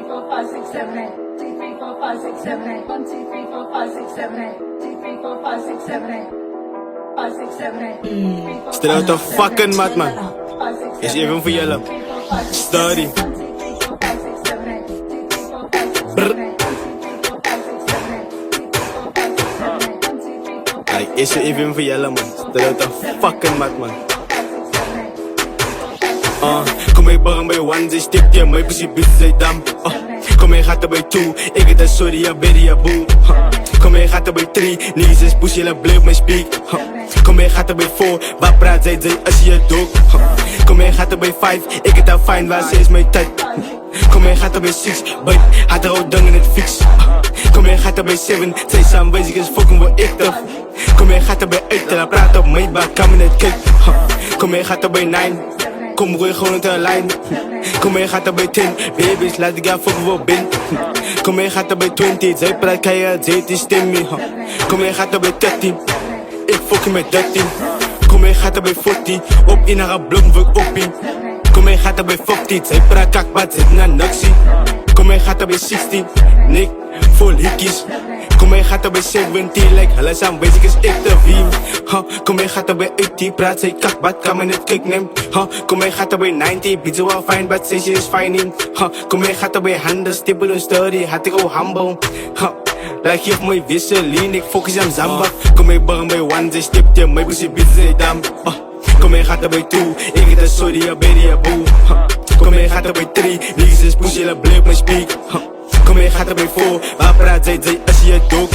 4, 5, 6, 7, 8. 2, 3, 4, 5, 6, 7, 8. 1, 2, 3, 4, 5, 6, 7, 8. 2, 3, 4, 5, 6, 7, 8. 5, 6, 7, 8. Stel uit de fucking mat, man. Is even voor jullie. Study. Like, is er even voor jullie, man. Stel uit de fucking mat, man. Kom mee barren bij one, zij stipt je, mijn pussy bitch, zij dam. Kom mee gaat er bij two, ik het een sorry, ja, baby, ja, boo. Kom mee gaat er bij three, niggas is pussy, la blijf mij speak. Kom mee gaat er bij four, waar praat zij als je het doet. Kom mee gaat er bij five, ik het al fijn, waar ze is mijn tijd. Kom mee gaat er bij six, but had er ook dung in het fix. Kom mee gaat er bij seven, zij samen bezig is fucking wat ik toch. Kom mee gaat er bij 8, en dan praat op mijn bak, kam in het kijk. Kom mee gaat er bij 9. Kom gooi gewoon uit de lijn. Kom mee gaat er bij 10. Baby's laat ik jou fucken wat bin. Kom mee gaat er bij 20. Zij praat keihard, zij is stemmy. Kom mee gaat er bij 13. Ik fuck je met 13. Kom mee gaat er bij 40. Op in haar blok word ik op in. Kom mee gaat er bij 40. Zij praat kakbaat, zit naar naxie. Kom mee gaat er bij 16. Nick, vol hikkies. Kom mee gaat er bij 70, like alles aan bezig is ik te wiem. Kom mee gaat er bij 80, praat zij kakbaat, kan me niet kijk neem. Kom mee gaat er bij 90, biedt ze wel fijn, but say she is fine in. Kom mee gaat er bij 100, stippel een story, had ik al humble. Like geef mij wisseling, ik focus aan zamba. Kom mee barren bij one, zij stipt je, mijn pussy biedt zij dam. Kom mee gaat er bij two, ik het een sorry, ja baby, ja boo. Kom mee gaat er bij three, niggas is pussy, la blijf mij speak. Kom mee gaat er bij four, waar praat zij als je het doet.